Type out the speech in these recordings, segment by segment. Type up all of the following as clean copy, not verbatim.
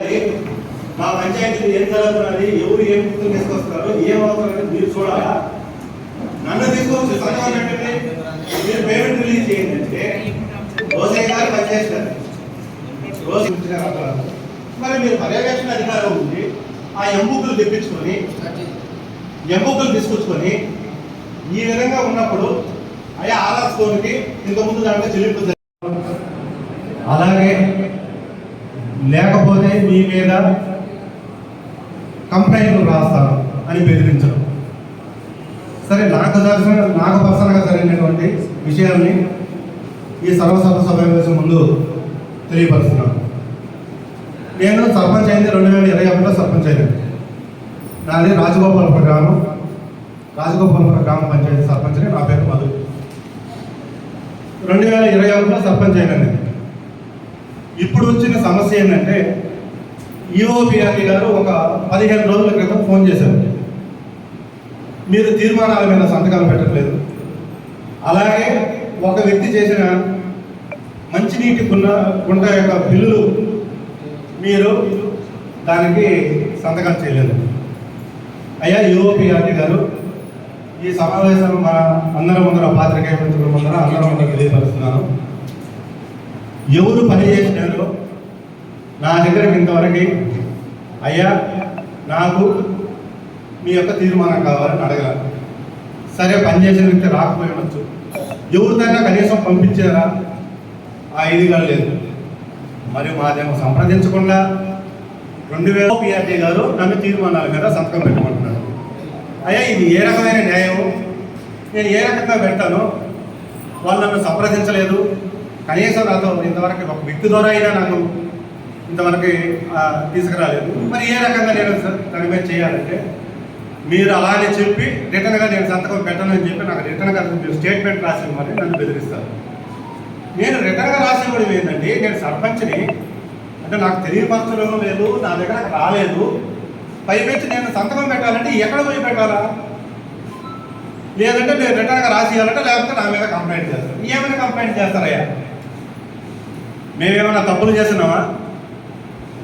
మా పంచాయతీలు ఏం జరుగుతున్నది, ఎవరు ఏం గుర్తులు తీసుకొస్తున్నారు, ఏం అవుతున్నది మీరు చూడాలా. నన్ను తీసుకొచ్చి సంఘం అంటే మీరు పేమెంట్ రిలీజ్ చేయండి అంటే రోజే గారు పనిచేస్తారు. రోజు మరి మీరు పర్యవేక్షణ అధికారం ఉంది, ఆ ఎంబుకులు తెప్పించుకొని ఎంబుకులు తీసుకొచ్చుకొని ఈ విధంగా ఉన్నప్పుడు అయ్యా ఆర్ఆర్ స్టోన్కి ఇంతకుముందు దాంట్లో చెల్లింపు. అలాగే లేకపోతే మీ మీద కంప్లైంట్లు రాస్తాను అని బెదిరించడం. సరే, నాకు పర్సనల్గా జరిగినటువంటి విషయాన్ని ఈ సర్వసభ సమావేశం ముందు తెలియపరుస్తున్నాను. నేను సర్పంచ్ అయింది 2021లో సర్పంచ్ అయింది. నాది రాజగోపాలపురం గ్రామ పంచాయతీ సర్పంచ్ని. నా పేరు మధు. 2021లో సర్పంచ్ అయినండి. ఇప్పుడు వచ్చిన సమస్య ఏంటంటే ఈఓపీఆర్టీ గారు ఒక 15 రోజుల క్రితం ఫోన్ చేశారు. మీరు తీర్మానాల మీద సంతకాలు పెట్టట్లేదు, అలాగే ఒక వ్యక్తి చేసిన మంచినీటి గుంట యొక్క బిల్లులు మీరు దానికి సంతకాలు చేయలేదు. అయ్యా ఈఓపీఆర్టీ గారు, ఈ సమావేశం మన అందరం ముందర, పాత్రికేయ మిత్రుల ముందర అందరం ముందర తెలియపరుస్తున్నాను. ఎవరు పని చేసినారో నా దగ్గరకు ఇంతవరకు అయ్యా నాకు మీ యొక్క తీర్మానం కావాలని అడగాలి. సరే, పనిచేసిన వ్యక్తి రాకపోయి ఉండొచ్చు, ఎవరిదైనా కనీసం పంపించారా? ఆ ఇదిగా లేదు. మరి మాదేమో సంప్రదించకుండా 2000 పిఆర్టీ గారు నన్ను తీర్మానాల మీద సంతకం పెట్టమంటున్నారు. అయ్యా, ఇది ఏ రకమైన న్యాయం? నేను ఏ రకంగా పెడతాను? వాళ్ళు నన్ను సంప్రదించలేదు, కనీసం నాతో ఇంతవరకు ఒక వ్యక్తి ద్వారా అయినా నాకు ఇంతవరకు తీసుకురాలేదు. మరి ఏ రకంగా నేను దాని మీద చేయాలంటే మీరు అలానే చెప్పి రిటర్న్గా నేను సంతకం పెట్టనని చెప్పి నాకు రిటర్న్గా మీరు స్టేట్మెంట్ రాసి ఇవ్వమని నన్ను బెదిరిస్తారు. నేను రిటర్న్గా రాసి ఇవ్వడం ఏంటండి? నేను సర్పంచ్ని అంటే నాకు తెలియపరచడం లేదు, నా దగ్గర రాలేదు. పైపెచ్చి నేను సంతకం పెట్టాలంటే ఎక్కడ పోయి పెట్టాలా? లేదంటే మీరు రిటర్న్గా రాసి ఇవ్వాలంటే, లేకపోతే నా మీద కంప్లైంట్ చేస్తారు. ఏమైనా కంప్లైంట్ చేస్తారయ్యా? మేమేమైనా తప్పులు చేస్తున్నామా?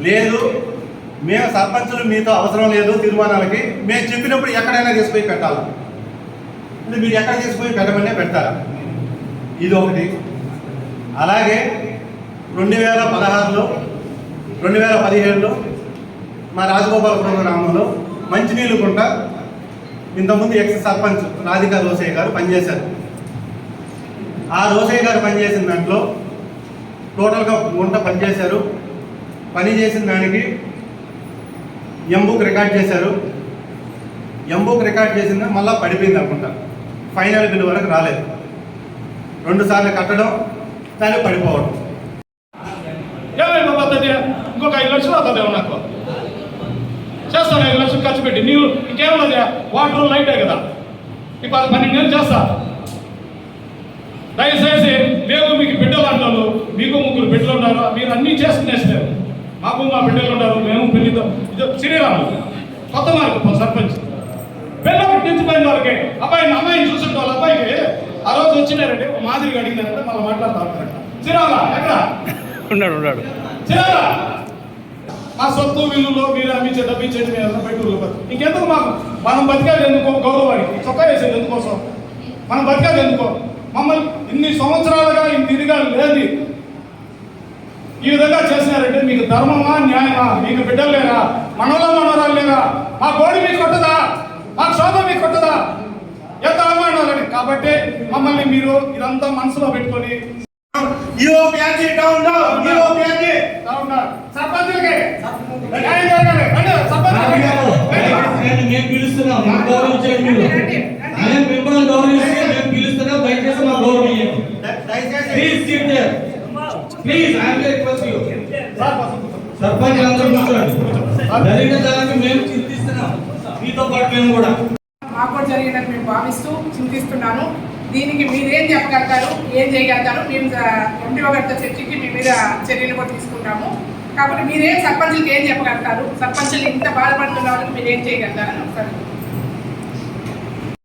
లేదు. మేము సర్పంచులు మీతో అవసరం లేదు తీర్మానాలకి. మేము చెప్పినప్పుడు ఎక్కడైనా తీసుకుపోయి పెట్టాలా? అంటే మీరు ఎక్కడ తీసుకుపోయి పెట్టమనే పెడతారా? ఇది ఒకటి. అలాగే 2016లో 2017లో మా రాజగోపాలపురం గ్రామంలో మంచినీళ్ళు గుంట ఇంతకుముందు ఎక్స్ సర్పంచ్ రాధికా రోసయ్య గారు పనిచేశారు. ఆ రోసయ్య గారు పనిచేసిన దాంట్లో టోటల్గా గుంట పనిచేశారు. పని చేసిన దానికి ఎంబుక్ రికార్డ్ చేశారు. ఎంబుక్ రికార్డ్ చేసింది మళ్ళీ పడిపోయింది అనుకుంటా. ఫైనల్ బిల్ వరకు రాలేదు. 2 సార్లు కట్టడం, దాన్ని పడిపోవడం. ఇంకొక 5 లక్షలు అవుతుందేమో నాకు చేస్తాను. 5 లక్షలు ఖర్చు పెట్టి నీవు ఇంకేమన్నది? వాటర్ లైటే కదా. ఇప్పుడు 12 నెలలు చేస్తా. దయచేసి మేము మీకు బిడ్డలు అంటారు, మీకు 3 బిడ్డలు ఉన్నారు, మీరు అన్నీ చేసుకునేసినారు. మాకు మా బిడ్డలు ఉన్నారు, మేము పెళ్లితో ఇది శ్రీరాము కొత్త మార్గం సర్పంచ్ పిల్లలు నిలిచిపోయిన వాళ్ళకి అమ్మాయిని చూసుకుంటే వాళ్ళ అబ్బాయికి ఆ రోజు వచ్చినారంటే మాదిరిగా అడిగినారంటే మళ్ళీ మాట్లాడుతూ ఉంటారంట. శ్రీరామా ఎక్కడ ఉన్నాడు? శ్రీరామా మా సొత్తు విల్లులో మీరు అమ్మించే డబ్బించేది బయట ఇంకెందుకు మాకు? మనం బతికేది ఎందుకో? గౌరవానికి చొక్కా వేసేది ఎందుకోసం? మనం బతికేది ఎందుకో? మమ్మల్ని ఇన్ని సంవత్సరాలుగా ఇదిగా లేదు ఈ విధంగా చేసినారంటే మీకు ధర్మమా, న్యాయమా? మీకు బిడ్డలు లేరా? మనవరాలు లేరా? మా గోడి మీకు కొట్టదా? మా శోభ మీకు కొట్టదా? ఎంత అవమానాలని. కాబట్టి మమ్మల్ని మీరు ఇదంతా మనసులో పెట్టుకొని సర్పంచులకి న్యాయం జరగాలి. మేము పిలుస్తున్నాం, మాకు గౌరవించండి. మీరు మేము మిమ్మల్ని గౌరవిస్తే మేము పిలుస్తున్నాం, దయచేసి మా గౌరవం. Please I request you. Sarpanch అందరూ కూర్చోండి. జరిగిన దానికి మేము చింతిస్తున్నాం, మీతో పాటు మేము కూడా. మాకు జరిగిందని మేము భావిస్తూ చింతిస్తున్నాను. దీనికి మీరేం చెప్పగలుగుతారు, ఏం చేయగలుగుతారు? మేము ఎంపీఓ గారితో చర్చించి మీ మీద చర్యలు కూడా తీసుకుంటాము. కాబట్టి మీరేం సర్పంచులకి ఏం చెప్పగలుగుతారు? సర్పంచులు ఇంత బాధపడుతున్న వాళ్ళకి మీరేం చేయగలుగుతారని ఒకసారి